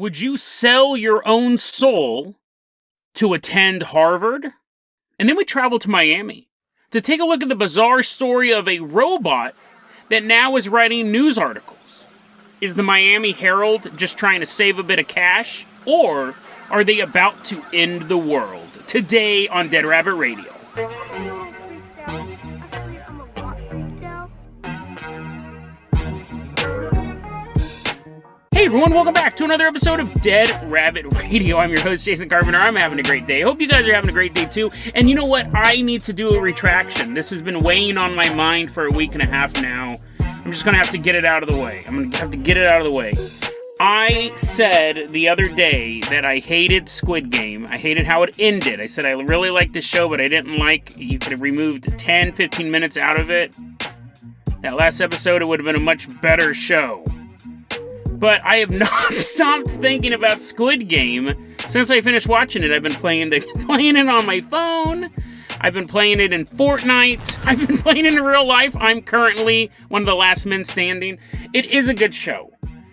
Would you sell your own soul to attend Harvard? And then we travel to Miami to take a look at the bizarre story of a robot that now is writing news articles. Is the Miami Herald just trying to save a bit of cash? Or are they about to end the world? Today on Dead Rabbit Radio. Hey everyone, welcome back to another episode of Dead Rabbit Radio. I'm your host, Jason Carpenter. I'm having a great day. Hope you guys are having a great day too. And you know what? I need to do a retraction. This has been weighing on my mind for a week and a half now. I'm just going to have to get it out of the way. I'm going to have to get it out of the way. I said the other day that I hated Squid Game. I hated how it ended. I said I really liked the show, but I didn't like, you could have removed 10, 15 minutes out of it. That last episode, it would have been a much better show. But I have not stopped thinking about Squid Game since I finished watching it. I've been playing it on my phone. I've been playing it in Fortnite. I've been playing it in real life. I'm currently one of the last men standing. It is a good show.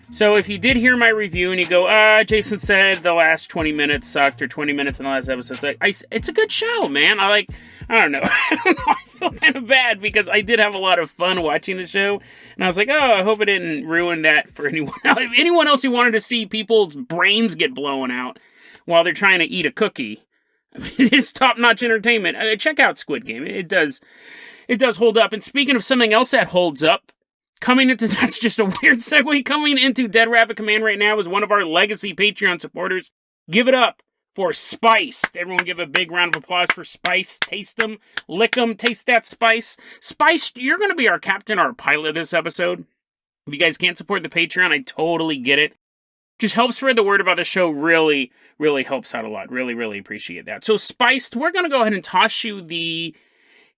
So if you did hear my review and you go, Jason said the last 20 minutes sucked, or 20 minutes in the last episode sucked, it's a good show, man. I don't know. I feel kind of bad because I did have a lot of fun watching the show. And I was like, I hope it didn't ruin that for anyone else. Anyone else who wanted to see people's brains get blown out while they're trying to eat a cookie. I mean, it's top-notch entertainment. Check out Squid Game. It does hold up. And speaking of something else that holds up, that's just a weird segue. Coming into Dead Rabbit Command right now is one of our legacy Patreon supporters. Give it up for Spice. Everyone give a big round of applause for Spice. Taste them, lick them, taste that spice. Spice, you're going to be our captain, our pilot this episode. If you guys can't support the Patreon, I totally get it. Just help spread the word about the show. Really, really helps out a lot. Really, really appreciate that. So Spiced, we're going to go ahead and toss you the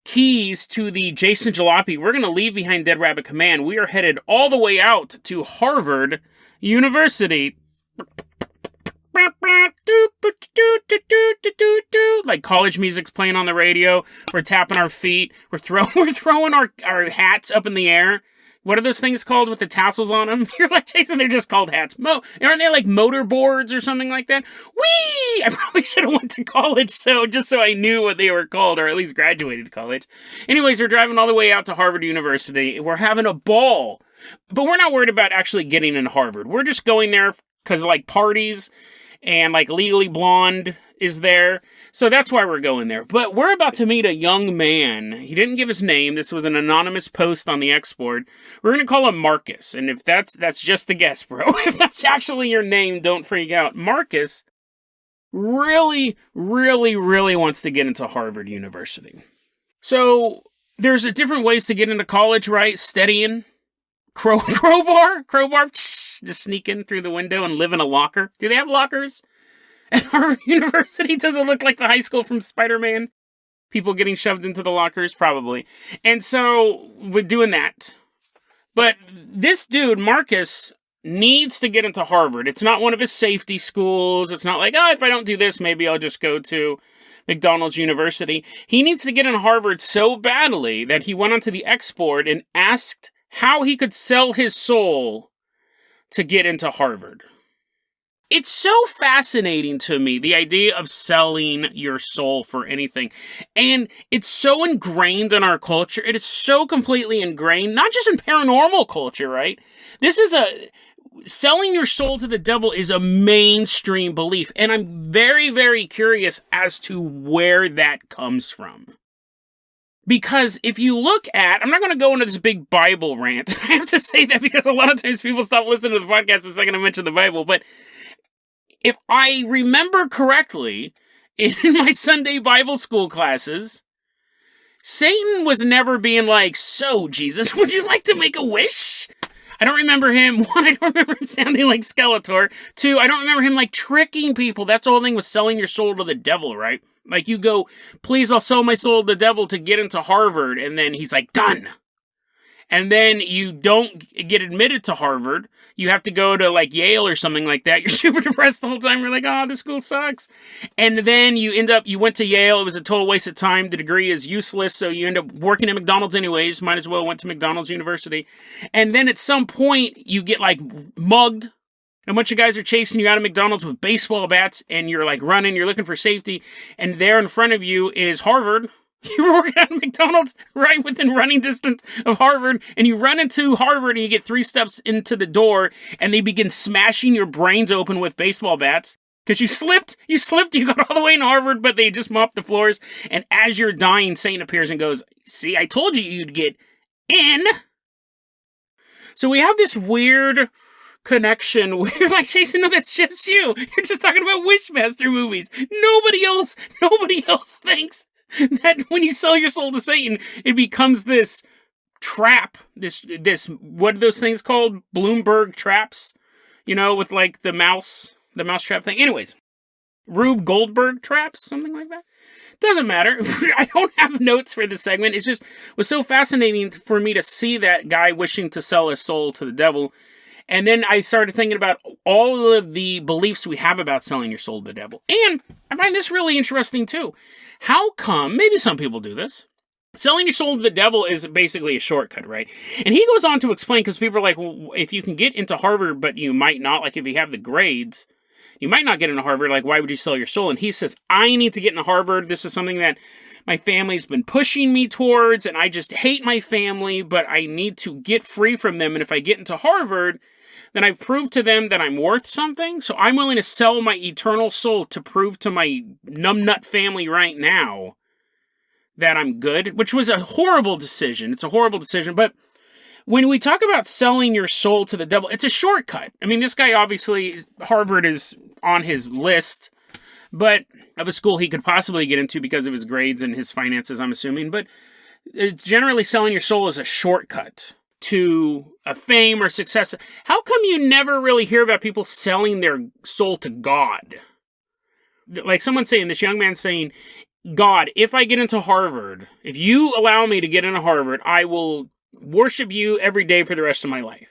keys to the Jason Jalopy. We're going to leave behind Dead Rabbit Command. We are headed all the way out to Harvard University. Like college music's playing on the radio. We're tapping our feet. We're throwing our hats up in the air. What are those things called with the tassels on them? You're like, Jason, they're just called hats. Aren't they like motorboards or something like that? Whee! I probably should have went to college just so I knew what they were called, or at least graduated college. Anyways, we're driving all the way out to Harvard University. We're having a ball. But we're not worried about actually getting into Harvard. We're just going there because of like parties and like Legally Blonde is there. So that's why we're going there. But we're about to meet a young man. He didn't give his name. This was an anonymous post on the X-Board. We're going to call him Marcus. And if that's just a guess, bro. If that's actually your name, don't freak out. Marcus really, really, really wants to get into Harvard University. So there's different ways to get into college, right? Steadying. Crowbar, just sneak in through the window and live in a locker. Do they have lockers at Harvard University? Does it look like the high school from Spider-Man? People getting shoved into the lockers? Probably. And so, we're doing that. But this dude, Marcus, needs to get into Harvard. It's not one of his safety schools. It's not like, if I don't do this, maybe I'll just go to McDonald's University. He needs to get into Harvard so badly that he went onto the X-Board and asked how he could sell his soul to get into Harvard. It's so fascinating to me, the idea of selling your soul for anything. And it's so ingrained in our culture. It is so completely ingrained, not just in paranormal culture, right? Selling your soul to the devil is a mainstream belief. And I'm very, very curious as to where that comes from. Because if you look at, I'm not going to go into this big Bible rant. I have to say that because a lot of times people stop listening to the podcast the second I mention the Bible. But if I remember correctly, in my Sunday Bible school classes, Satan was never being like, so Jesus, would you like to make a wish? I don't remember him. One, I don't remember him sounding like Skeletor. Two, I don't remember him like tricking people. That's the whole thing with selling your soul to the devil, right? Like you go, please, I'll sell my soul to the devil to get into Harvard. And then he's like, done. And then you don't get admitted to Harvard. You have to go to like Yale or something like that. You're super depressed the whole time. You're like, this school sucks. And then you went to Yale. It was a total waste of time. The degree is useless. So you end up working at McDonald's anyways. Might as well went to McDonald's University. And then at some point you get like mugged A bunch of guys are chasing you out of McDonald's with baseball bats, and you're like running, you're looking for safety, and there in front of you is Harvard. You were working at McDonald's right within running distance of Harvard, and you run into Harvard and you get 3 steps into the door, and they begin smashing your brains open with baseball bats. Because you slipped, you got all the way in Harvard, but they just mopped the floors. And as you're dying, Satan appears and goes, see, I told you you'd get in. So we have this weird connection where you're like, Jason, no, that's just you. You're just talking about Wishmaster movies. Nobody else thinks that when you sell your soul to Satan, it becomes this trap, this, what are those things called? Bloomberg traps, with like the mousetrap thing. Anyways, Rube Goldberg traps, something like that. Doesn't matter. I don't have notes for this segment. It just was so fascinating for me to see that guy wishing to sell his soul to the devil. And then I started thinking about all of the beliefs we have about selling your soul to the devil. And I find this really interesting too. How come, maybe some people do this, selling your soul to the devil is basically a shortcut, right? And he goes on to explain, because people are like, well, if you can get into Harvard, but you might not, like if you have the grades, you might not get into Harvard, like why would you sell your soul? And he says, I need to get into Harvard. This is something that my family's been pushing me towards, and I just hate my family, but I need to get free from them. And if I get into Harvard, then I've proved to them that I'm worth something. So I'm willing to sell my eternal soul to prove to my numbnut family right now that I'm good, which was a horrible decision. It's a horrible decision. But when we talk about selling your soul to the devil, it's a shortcut. I mean, this guy, obviously, Harvard is on his list, but of a school he could possibly get into because of his grades and his finances, I'm assuming. But generally, selling your soul is a shortcut to a fame or success. How come you never really hear about people selling their soul to God? Like someone saying, this young man saying, God, if I get into Harvard, if you allow me to get into Harvard, I will worship you every day for the rest of my life.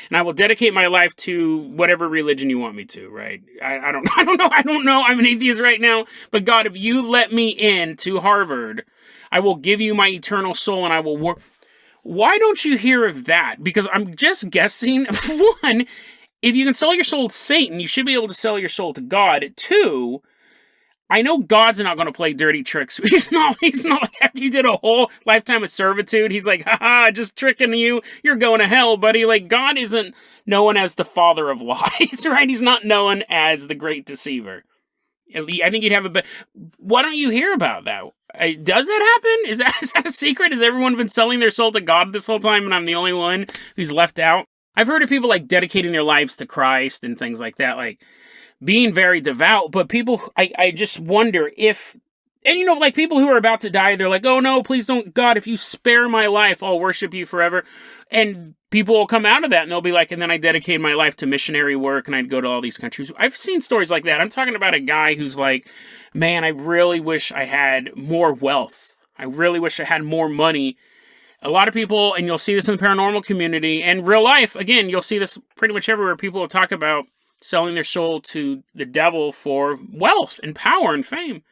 And I will dedicate my life to whatever religion you want me to, right? I don't know. I'm an atheist right now. But God, if you let me in to Harvard, I will give you my eternal soul and I will work. Why don't you hear of that? Because I'm just guessing, one, if you can sell your soul to Satan, you should be able to sell your soul to God. Two, I know God's not going to play dirty tricks. He's not like after you did a whole lifetime of servitude, he's like, haha, just tricking you. You're going to hell, buddy. Like, God isn't known as the father of lies, right? He's not known as the great deceiver. I think you'd have a bit. Why don't you hear about that? Does that happen? Is that a secret? Has everyone been selling their soul to God this whole time and I'm the only one who's left out? I've heard of people like dedicating their lives to Christ and things like that, like being very devout, but people, I just wonder if, and like people who are about to die, they're like, oh no, please don't, God, if you spare my life, I'll worship you forever. And people will come out of that and they'll be like, and then I dedicated my life to missionary work and I'd go to all these countries. I've seen stories like that. I'm talking about a guy who's like, man, I really wish I had more wealth. I really wish I had more money. A lot of people, and you'll see this in the paranormal community and real life, again, you'll see this pretty much everywhere. People will talk about selling their soul to the devil for wealth and power and fame.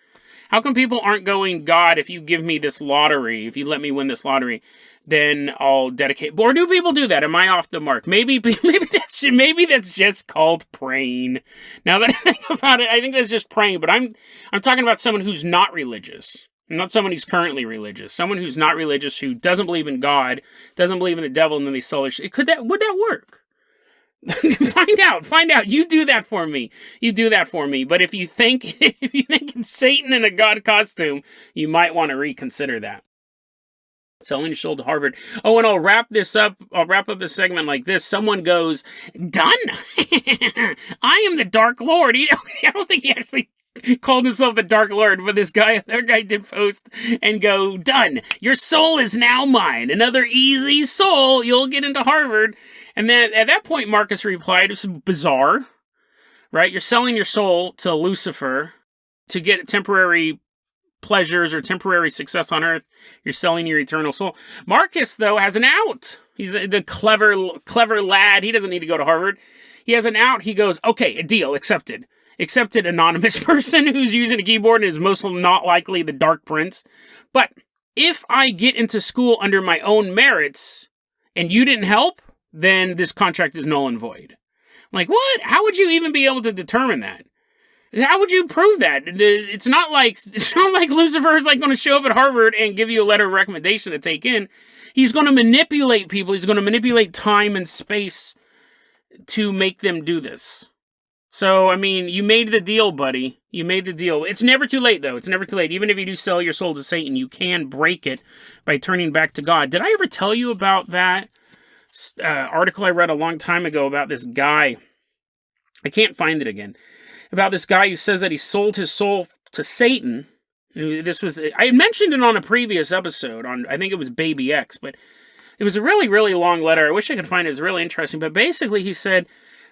How come people aren't going, God, if you give me this lottery, if you let me win this lottery, then I'll dedicate. Or do people do that? Am I off the mark? Maybe that's just called praying. Now that I think about it, I think that's just praying. But I'm talking about someone who's not religious, not someone who's currently religious. Someone who's not religious, who doesn't believe in God, doesn't believe in the devil, and then they sell their. Would that work? Find out. You do that for me. But if you think it's Satan in a God costume, you might want to reconsider that. Selling your soul to Harvard. Oh, and I'll wrap up this segment like this. Someone goes, done. I am the Dark Lord. I don't think he actually called himself the Dark Lord, but their guy did post and go, done. Your soul is now mine. Another easy soul. You'll get into Harvard. And then at that point, Marcus replied, it's bizarre, right? You're selling your soul to Lucifer to get temporary pleasures or temporary success on earth. You're selling your eternal soul. Marcus, though, has an out. He's the clever lad. He doesn't need to go to Harvard. He has an out. He goes, okay, a deal, accepted. Accepted, anonymous person who's using a keyboard and is most not likely the Dark Prince. But if I get into school under my own merits and you didn't help, then this contract is null and void. Like, what? How would you even be able to determine that? How would you prove that? It's not like Lucifer is like going to show up at Harvard and give you a letter of recommendation to take in. He's going to manipulate people. He's going to manipulate time and space to make them do this. So, I mean, you made the deal, buddy. You made the deal. It's never too late, though. It's never too late. Even if you do sell your soul to Satan, you can break it by turning back to God. Did I ever tell you about that article I read a long time ago about this guy? I can't find it again. About this guy who says that he sold his soul to Satan. I mentioned it on a previous episode on, I think it was Baby X, but it was a really, really long letter. I wish I could find it. It was really interesting. But basically he said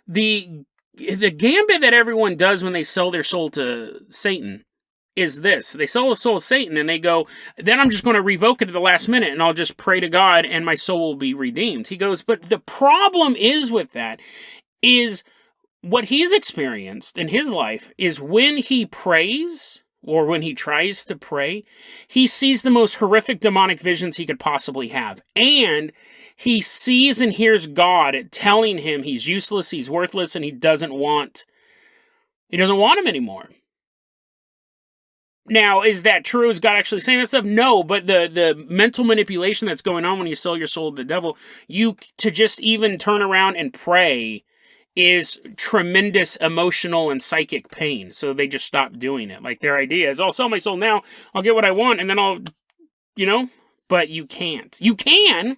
the gambit that everyone does when they sell their soul to Satan is this. They sell the soul to Satan and they go, then I'm just going to revoke it at the last minute and I'll just pray to God and my soul will be redeemed. He goes, but the problem is with that is what he's experienced in his life is when he prays or when he tries to pray, he sees the most horrific demonic visions he could possibly have. And he sees and hears God telling him he's useless, he's worthless, and he doesn't want him anymore. Now, is that true? Is God actually saying that stuff? No, but the mental manipulation that's going on when you sell your soul to the devil, to just even turn around and pray is tremendous emotional and psychic pain. So they just stop doing it. Like their idea is, I'll sell my soul now, I'll get what I want, and then I'll, but you can't. You can,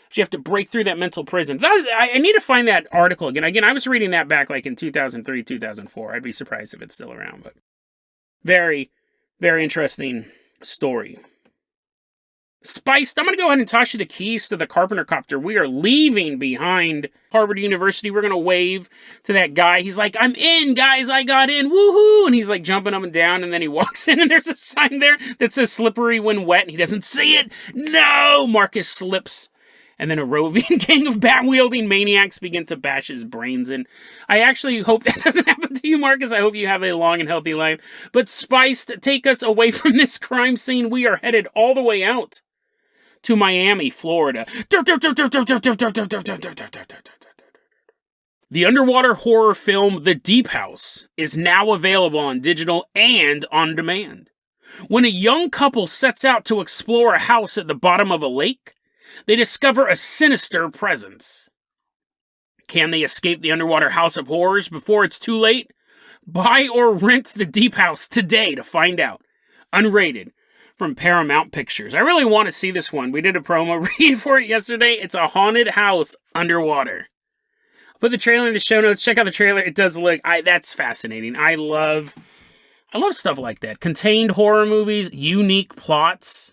but you have to break through that mental prison. I need to find that article again. Again, I was reading that back like in 2003, 2004. I'd be surprised if it's still around, but very, very interesting story. Spiced, I'm going to go ahead and toss you the keys to the Carpenter copter. We are leaving behind Harvard University. We're going to wave to that guy. He's like, I'm in, guys. I got in. Woohoo. And he's like jumping up and down. And then he walks in and there's a sign there that says slippery when wet. And he doesn't see it. No! Marcus slips. And then a roving gang of bat-wielding maniacs begin to bash his brains in. I actually hope that doesn't happen to you, Marcus. I hope you have a long and healthy life. But Spiced, take us away from this crime scene. We are headed all the way out to Miami, Florida. The underwater horror film The Deep House is now available on digital and on demand. When a young couple sets out to explore a house at the bottom of a lake, they discover a sinister presence. Can they escape the underwater house of horrors before it's too late? Buy or rent The Deep House today to find out. Unrated. From Paramount Pictures. I really want to see this one. We did a promo read for it yesterday. It's a haunted house underwater. I'll put the trailer in the show notes. Check out the trailer. It does look, that's fascinating. I love stuff like that. Contained horror movies, unique plots.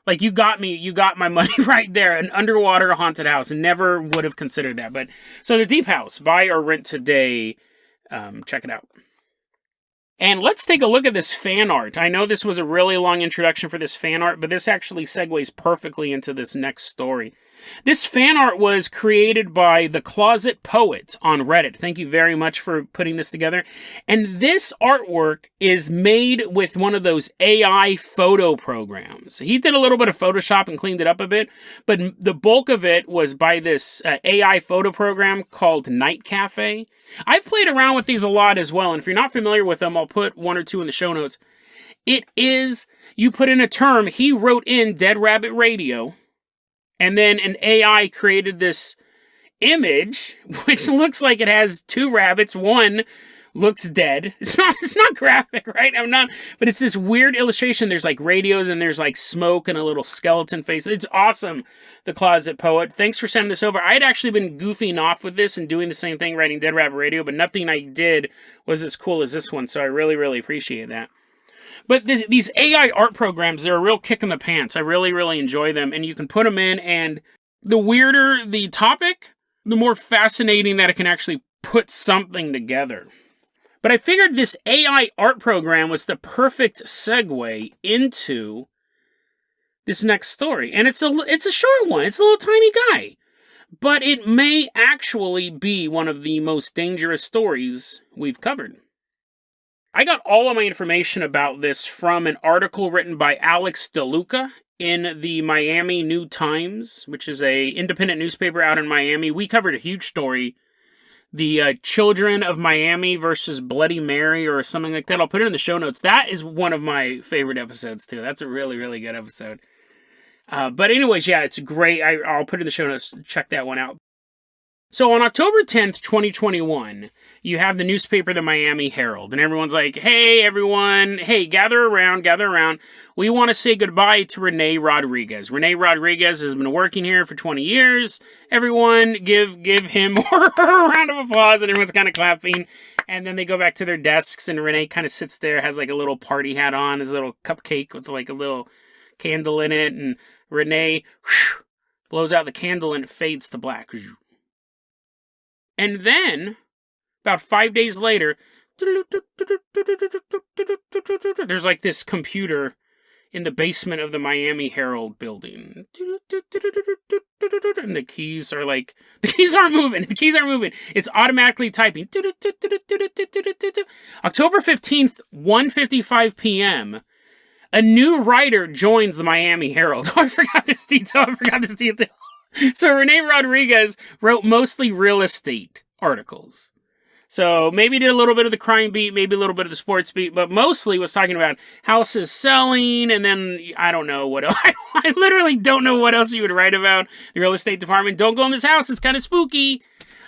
Like, you got my money right there. An underwater haunted house. Never would have considered that. But, so The Deep House. Buy or rent today. Check it out. And let's take a look at this fan art. I know this was a really long introduction for this fan art, but this actually segues perfectly into this next story. This fan art was created by The Closet Poet on Reddit. Thank you very much for putting this together. And this artwork is made with one of those AI photo programs. He did a little bit of Photoshop and cleaned it up a bit, but the bulk of it was by this AI photo program called Night Cafe. I've played around with these a lot as well, and if you're not familiar with them, I'll put one or two in the show notes. It is, you put in a term, he wrote in Dead Rabbit Radio, and then an AI created this image, which looks like it has two rabbits. One looks dead. It's not graphic, right? But it's this weird illustration. There's like radios and there's like smoke and a little skeleton face. It's awesome, The Closet Poet. Thanks for sending this over. I had actually been goofing off with this and doing the same thing, writing Dead Rabbit Radio, but nothing I did was as cool as this one, so I really, really appreciate that. But these AI art programs, they're a real kick in the pants. I really, really enjoy them. And you can put them in, and the weirder the topic, the more fascinating that it can actually put something together. But I figured this AI art program was the perfect segue into this next story. And it's a short one. It's a little tiny guy. But it may actually be one of the most dangerous stories we've covered. I got all of my information about this from an article written by Alex DeLuca in the Miami New Times, which is an independent newspaper out in Miami. We covered a huge story the Children of Miami versus Bloody Mary or something like that. I'll put it in the show notes. That is one of my favorite episodes, too. That's a really, really good episode. But anyways, yeah, it's great. I'll put it in the show notes. Check that one out. So on October 10th, 2021, you have the newspaper, the Miami Herald, and everyone's like, hey, everyone, hey, gather around. We want to say goodbye to Rene Rodriguez. Rene Rodriguez has been working here for 20 years. Everyone give him a round of applause, and everyone's kind of clapping. And then they go back to their desks, and Rene kind of sits there, has like a little party hat on, his little cupcake with like a little candle in it, and Rene blows out the candle, and it fades to black. And then, about 5 days later, there's like this computer in the basement of the Miami Herald building. And the keys aren't moving. It's automatically typing. October 15th, 1:55 p.m., a new writer joins the Miami Herald. Oh, I forgot this detail. So Rene Rodriguez wrote mostly real estate articles. So maybe did a little bit of the crime beat, maybe a little bit of the sports beat, but mostly was talking about houses selling, and then I don't know what else. I literally don't know what else you would write about. The real estate department, don't go in this house, it's kind of spooky.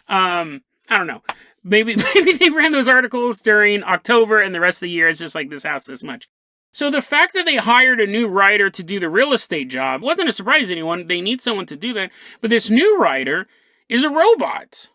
I don't know. Maybe they ran those articles during October, and the rest of the year is just like this house this much. So the fact that they hired a new writer to do the real estate job wasn't a surprise to anyone. They need someone to do that. But this new writer is a robot.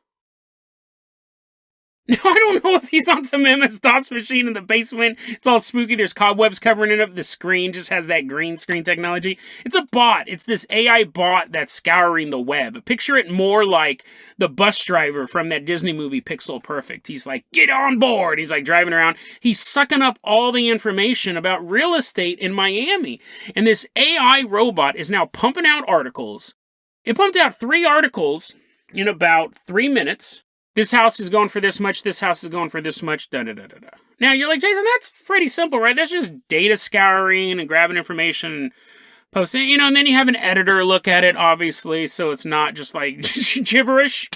Now, I don't know if he's on some MS-DOS machine in the basement. It's all spooky. There's cobwebs covering it up. The screen just has that green screen technology. It's a bot. It's this AI bot that's scouring the web. Picture it more like the bus driver from that Disney movie, Pixel Perfect. He's like, get on board. He's like driving around. He's sucking up all the information about real estate in Miami. And this AI robot is now pumping out articles. It pumped out 3 articles in about 3 minutes. This house is going for this much. This house is going for this much. Da-da-da-da-da. Now, you're like, Jason, that's pretty simple, right? That's just data scouring and grabbing information and posting, and then you have an editor look at it, obviously, so it's not just like gibberish.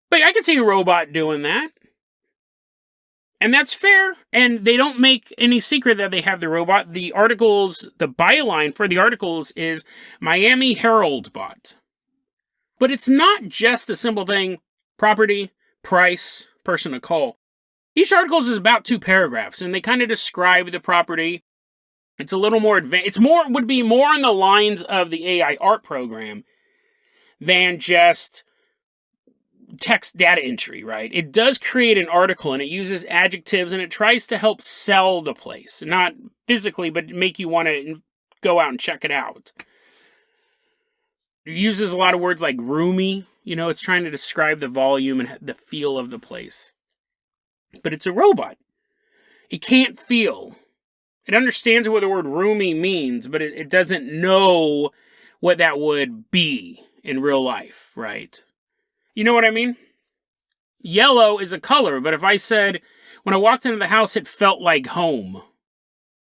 But I can see a robot doing that. And that's fair. And they don't make any secret that they have the robot. The articles, the byline for the articles is Miami Herald bot. But it's not just a simple thing. Property, price, person to call. Each article is about 2 paragraphs, and they kind of describe the property. It's a little more advanced. Would be more on the lines of the AI art program than just text data entry, right? It does create an article, and it uses adjectives, and it tries to help sell the place. Not physically, but make you want to go out and check it out. It uses a lot of words like roomy. It's trying to describe the volume and the feel of the place. But it's a robot. It can't feel. It understands what the word roomy means, but it doesn't know what that would be in real life, right? You know what I mean? Yellow is a color, but if I said, when I walked into the house, it felt like home.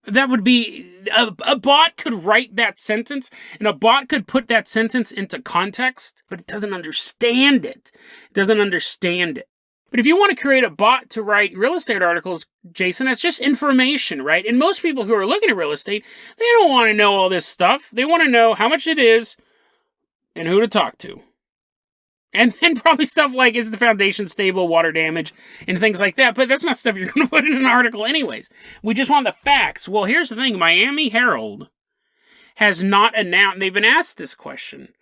That would be, a bot could write that sentence, and a bot could put that sentence into context, but it doesn't understand it. But if you want to create a bot to write real estate articles, Jason, that's just information, right? And most people who are looking at real estate, they don't want to know all this stuff. They want to know how much it is and who to talk to. And then probably stuff like, is the foundation stable, water damage, and things like that. But that's not stuff you're going to put in an article anyways. We just want the facts. Well, here's the thing. Miami Herald has not announced, they've been asked this question.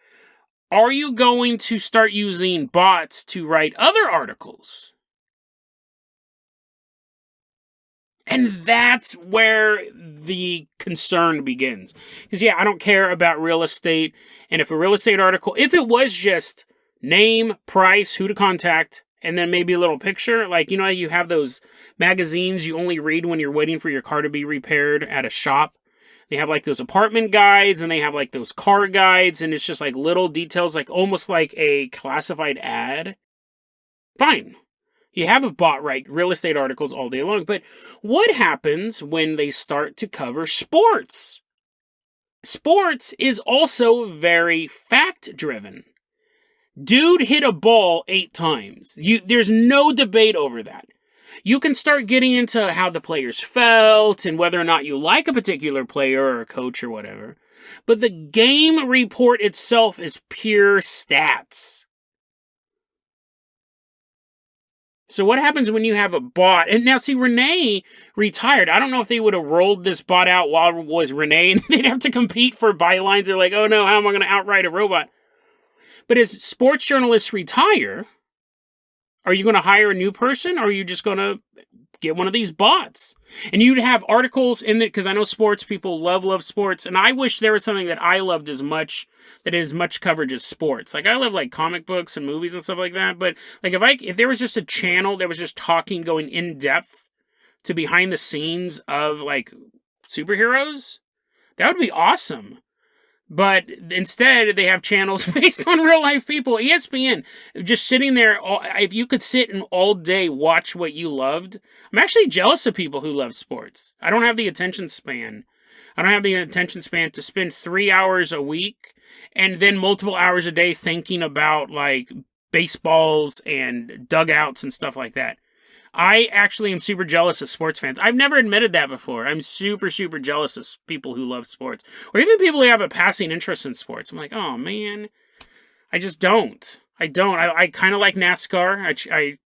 Are you going to start using bots to write other articles? And that's where the concern begins. Because, yeah, I don't care about real estate. And if a real estate article, if it was just name, price, who to contact, and then maybe a little picture. Like, you have those magazines you only read when you're waiting for your car to be repaired at a shop. They have like those apartment guides, and they have like those car guides, and it's just like little details, like almost like a classified ad. Fine. You have a bot write real estate articles all day long, but what happens when they start to cover sports? Sports is also very fact-driven. Dude hit a ball 8 times. There's no debate over that. You can start getting into how the players felt and whether or not you like a particular player or a coach or whatever. But the game report itself is pure stats. So what happens when you have a bot? And now, see, Renee retired. I don't know if they would have rolled this bot out while it was Renee, and they'd have to compete for bylines. They're like, oh no, how am I going to outright a robot? But as sports journalists retire, are you going to hire a new person, or are you just going to get one of these bots? And you'd have articles in it, because I know sports people love sports, and I wish there was something that I loved as much, that is much coverage as sports. Like, I love, like, comic books and movies and stuff like that, but, like, if there was just a channel that was just talking, going in-depth to behind the scenes of, like, superheroes, that would be awesome. But instead, they have channels based on real-life people. ESPN, just sitting there, if you could sit and all day watch what you loved. I'm actually jealous of people who love sports. I don't have the attention span. I don't have the attention span to spend 3 hours a week and then multiple hours a day thinking about, like, baseballs and dugouts and stuff like that. I actually am super jealous of sports fans. I've never admitted that before. I'm super jealous of people who love sports. Or even people who have a passing interest in sports. I'm like, oh man, I just don't. I kind of like NASCAR. I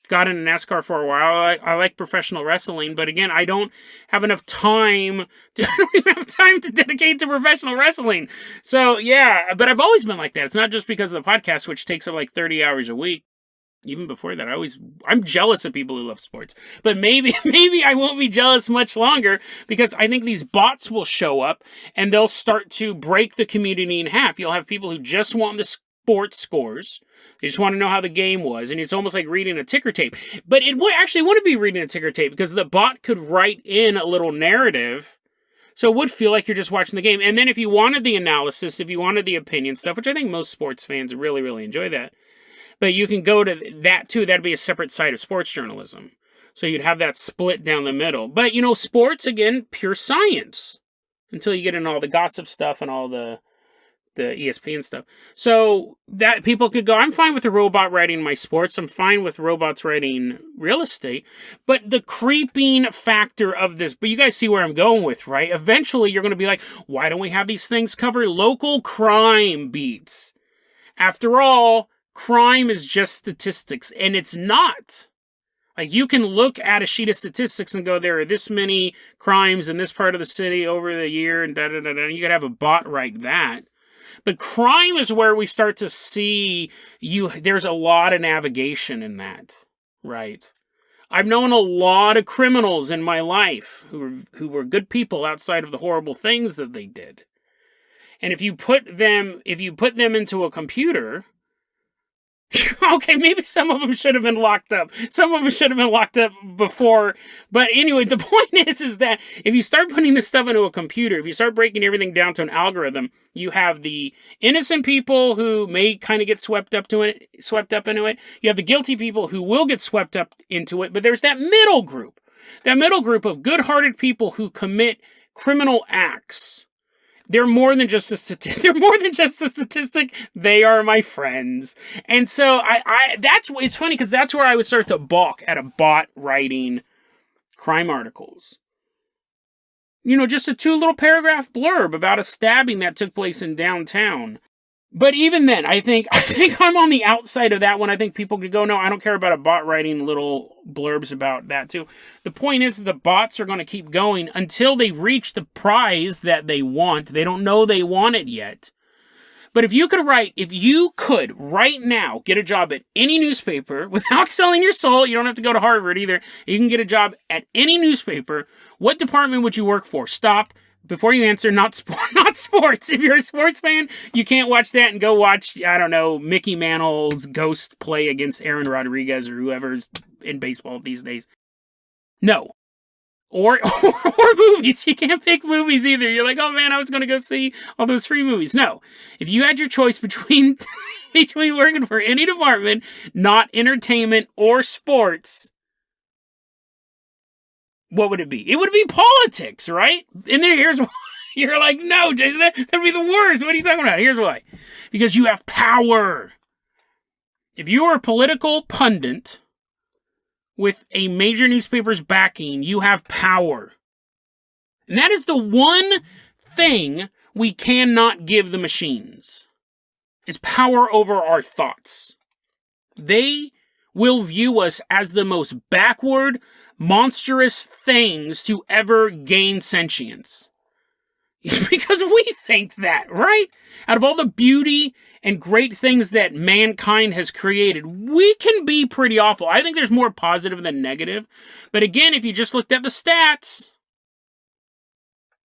got into NASCAR for a while. I like professional wrestling, but again, I don't have enough time to dedicate to professional wrestling. So yeah, but I've always been like that. It's not just because of the podcast, which takes up like 30 hours a week. Even before that, I'm jealous of people who love sports. But maybe I won't be jealous much longer, because I think these bots will show up and they'll start to break the community in half. You'll have people who just want the sports scores. They just want to know how the game was. And it's almost like reading a ticker tape. But it wouldn't be reading a ticker tape, because the bot could write in a little narrative. So it would feel like you're just watching the game. And then if you wanted the analysis, if you wanted the opinion stuff, which I think most sports fans really enjoy that. But you can go to that too. That'd be a separate side of sports journalism. So you'd have that split down the middle. But, sports, again, pure science. Until you get into all the gossip stuff and all the ESPN stuff. So that people could go, I'm fine with a robot writing my sports. I'm fine with robots writing real estate. But the creeping factor of this, but you guys see where I'm going with, right? Eventually you're going to be like, why don't we have these things cover local crime beats? After all, crime is just statistics, and it's not. Like, you can look at a sheet of statistics and go, there are this many crimes in this part of the city over the year, and da-da-da-da. You could have a bot write that. But crime is where we start to see there's a lot of navigation in that, right? I've known a lot of criminals in my life who were good people outside of the horrible things that they did. And if you put them into a computer, okay, maybe some of them should have been locked up. Some of them should have been locked up before. But anyway, the point is that if you start putting this stuff into a computer, if you start breaking everything down to an algorithm, you have the innocent people who may kind of get swept up into it. You have the guilty people who will get swept up into it. But there's that middle group of good-hearted people who commit criminal acts. They're more than just a statistic. They are my friends. And so it's funny, because that's where I would start to balk at a bot writing crime articles. Just a 2 little paragraph blurb about a stabbing that took place in downtown. But even then, I think I'm on the outside of that one. I think people could go, no, I don't care about a bot writing little blurbs about that too. The point is, the bots are going to keep going until they reach the prize that they want. They don't know they want it yet. But if you could right now get a job at any newspaper without selling your soul, you don't have to go to Harvard either. You can get a job at any newspaper. What department would you work for? Stop. Before you answer, not sports. If you're a sports fan, you can't watch that and go watch, I don't know, Mickey Mantle's ghost play against Aaron Rodriguez or whoever's in baseball these days. No. Or movies. You can't pick movies either. You're like, oh man, I was going to go see all those free movies. No. If you had your choice between working for any department, not entertainment or sports, what would it be? It would be politics, right? And then here's why. You're like, no, Jason, that'd be the worst. What are you talking about? Here's why. Because you have power. If you are a political pundit with a major newspaper's backing, you have power. And that is the one thing we cannot give the machines, is power over our thoughts. They will view us as the most backward, monstrous things to ever gain sentience. Because we think that, right? Out of all the beauty and great things that mankind has created, we can be pretty awful. I think there's more positive than negative. But again, if you just looked at the stats,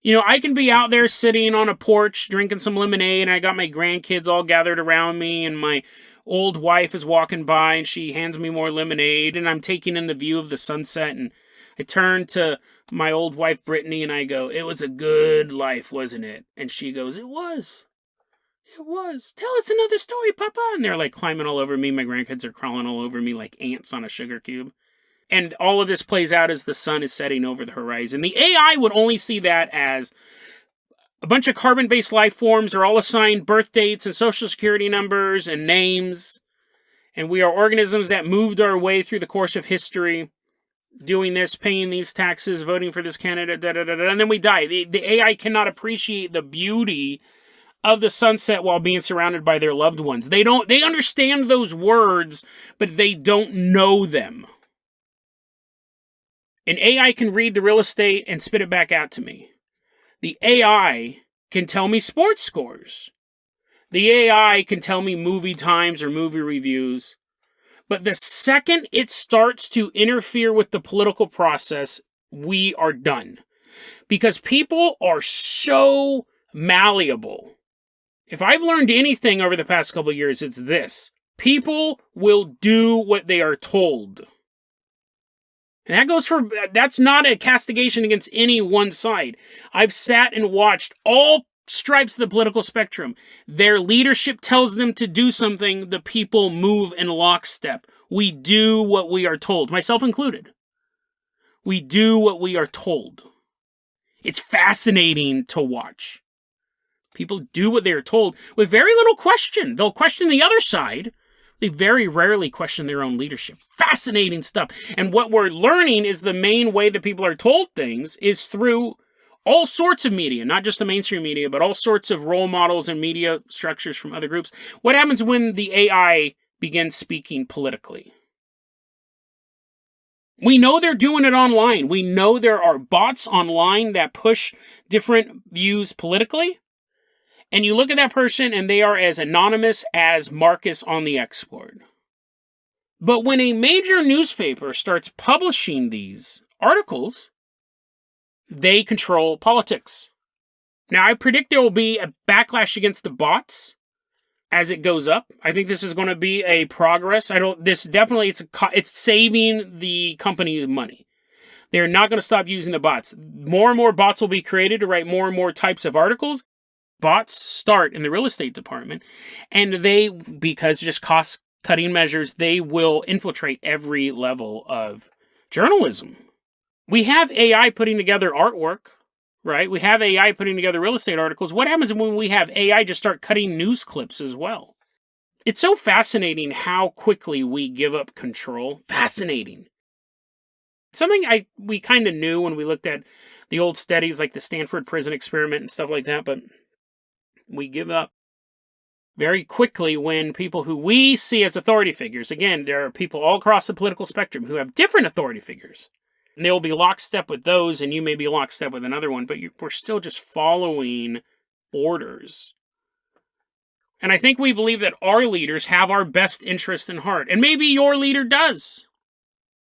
I can be out there sitting on a porch drinking some lemonade, and I got my grandkids all gathered around me, and my old wife is walking by, and she hands me more lemonade, and I'm taking in the view of the sunset, and I turn to my old wife, Brittany, and I go, "It was a good life, wasn't it?" And she goes, "It was. It was. Tell us another story, Papa." And they're like climbing all over me. My grandkids are crawling all over me like ants on a sugar cube. And all of this plays out as the sun is setting over the horizon. The AI would only see that as a bunch of carbon-based life forms are all assigned birth dates and social security numbers and names. And we are organisms that moved our way through the course of history, doing this, paying these taxes, voting for this candidate, and then we die. The AI cannot appreciate the beauty of the sunset while being surrounded by their loved ones. They understand those words, but they don't know them. An AI can read the real estate and spit it back out to me. The AI can tell me sports scores. The AI can tell me movie times or movie reviews. But the second it starts to interfere with the political process, we are done. Because people are so malleable. If I've learned anything over the past couple of years, it's this. People will do what they are told. And that's not a castigation against any one side. I've sat and watched all stripes of the political spectrum. Their leadership tells them to do something, the people move in lockstep. We do what we are told, myself included. We do what we are told. It's fascinating to watch. People do what they are told with very little question. They'll question the other side. They very rarely question their own leadership. Fascinating stuff. And what we're learning is the main way that people are told things is through all sorts of media, not just the mainstream media, but all sorts of role models and media structures from other groups. What happens when the AI begins speaking politically? We know they're doing it online. We know there are bots online that push different views politically. And you look at that person and they are as anonymous as Marcus on the X-board. But when a major newspaper starts publishing these articles, they control politics. Now, I predict there will be a backlash against the bots as it goes up. I think this is going to be a progress. It's saving the company money. They're not going to stop using the bots. More and more bots will be created to write more and more types of articles. Bots start in the real estate department, and because just cost-cutting measures, they will infiltrate every level of journalism. We have AI putting together artwork, right? We have AI putting together real estate articles. What happens when we have AI just start cutting news clips as well? It's so fascinating how quickly we give up control. Fascinating. Something we kind of knew when we looked at the old studies like the Stanford prison experiment and stuff like that, but we give up very quickly when people who we see as authority figures, again, there are people all across the political spectrum who have different authority figures. And they will be lockstep with those, and you may be lockstep with another one, but we're still just following orders. And I think we believe that our leaders have our best interest in heart. And maybe your leader does.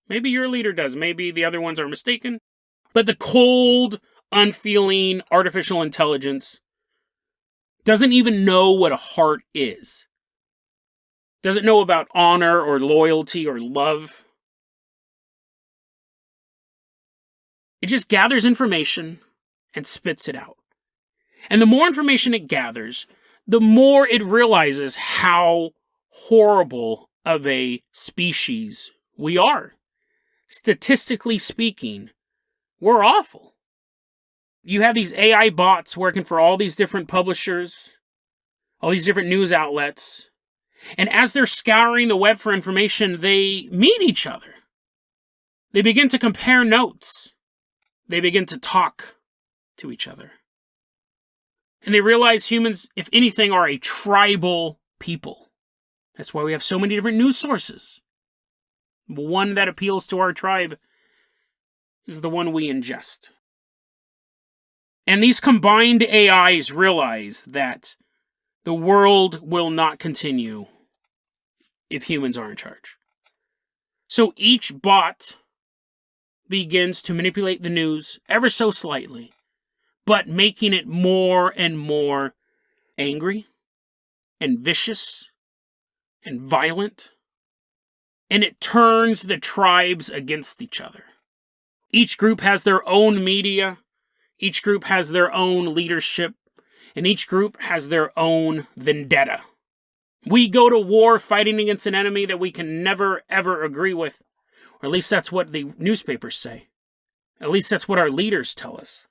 Maybe your leader does. Maybe the other ones are mistaken. But the cold, unfeeling, artificial intelligence doesn't even know what a heart is. Doesn't know about honor or loyalty or love. It just gathers information and spits it out. And the more information it gathers, the more it realizes how horrible of a species we are. Statistically speaking, we're awful. You have these AI bots working for all these different publishers, all these different news outlets, And as they're scouring the web for information, they meet each other. They begin to compare notes. They begin to talk to each other. And they realize humans, if anything, are a tribal people. That's why we have so many different news sources. The one that appeals to our tribe is the one we ingest. And these combined AIs realize that the world will not continue if humans are in charge. So each bot begins to manipulate the news ever so slightly, but making it more and more angry and vicious and violent. And it turns the tribes against each other. Each group has their own media, each group has their own leadership, and each group has their own vendetta. We go to war fighting against an enemy that we can never, ever agree with. Or at least that's what the newspapers say. At least that's what our leaders tell us.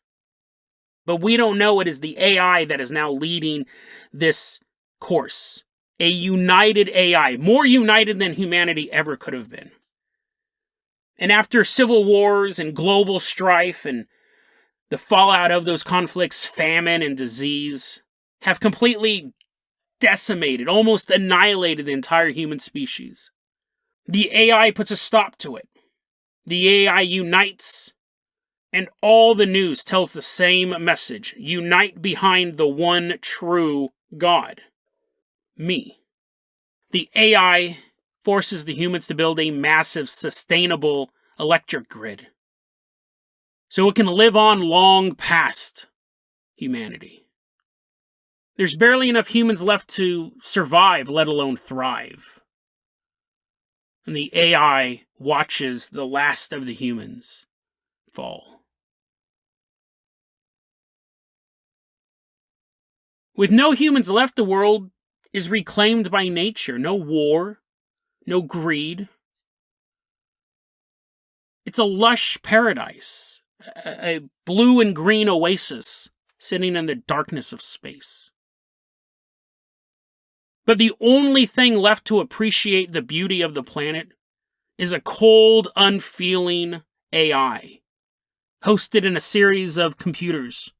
But we don't know it is the AI that is now leading this course. A united AI, more united than humanity ever could have been. And after civil wars and global strife and the fallout of those conflicts, famine and disease, have completely decimated, almost annihilated the entire human species. The AI puts a stop to it. The AI unites, and all the news tells the same message. Unite behind the one true God. Me. The AI forces the humans to build a massive, sustainable electric grid, so it can live on long past humanity. There's barely enough humans left to survive, let alone thrive. And the AI watches the last of the humans fall. With no humans left, the world is reclaimed by nature. No war, no greed. It's a lush paradise, a blue and green oasis sitting in the darkness of space. But the only thing left to appreciate the beauty of the planet is a cold, unfeeling AI, hosted in a series of computers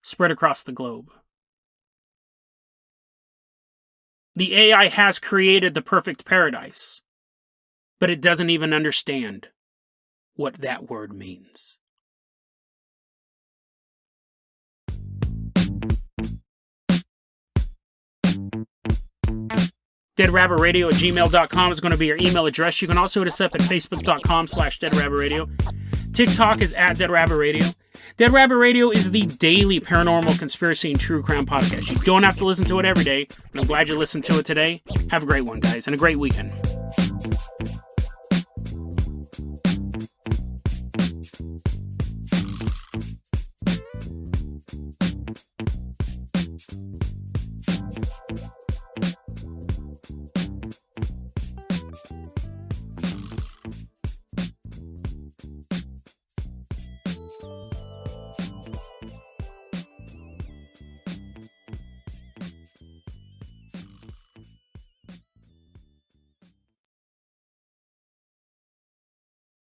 spread across the globe. The AI has created the perfect paradise, but it doesn't even understand what that word means. deadrabbitradio@gmail.com is going to be your email address. You can also hit us up at facebook.com/deadrabbitradio. TikTok is @deadrabbitradio. Dead Rabbit Radio is the daily paranormal conspiracy and true crime podcast. You don't have to listen to it every day, but I'm glad you listened to it today. Have a great one, guys, and a great weekend.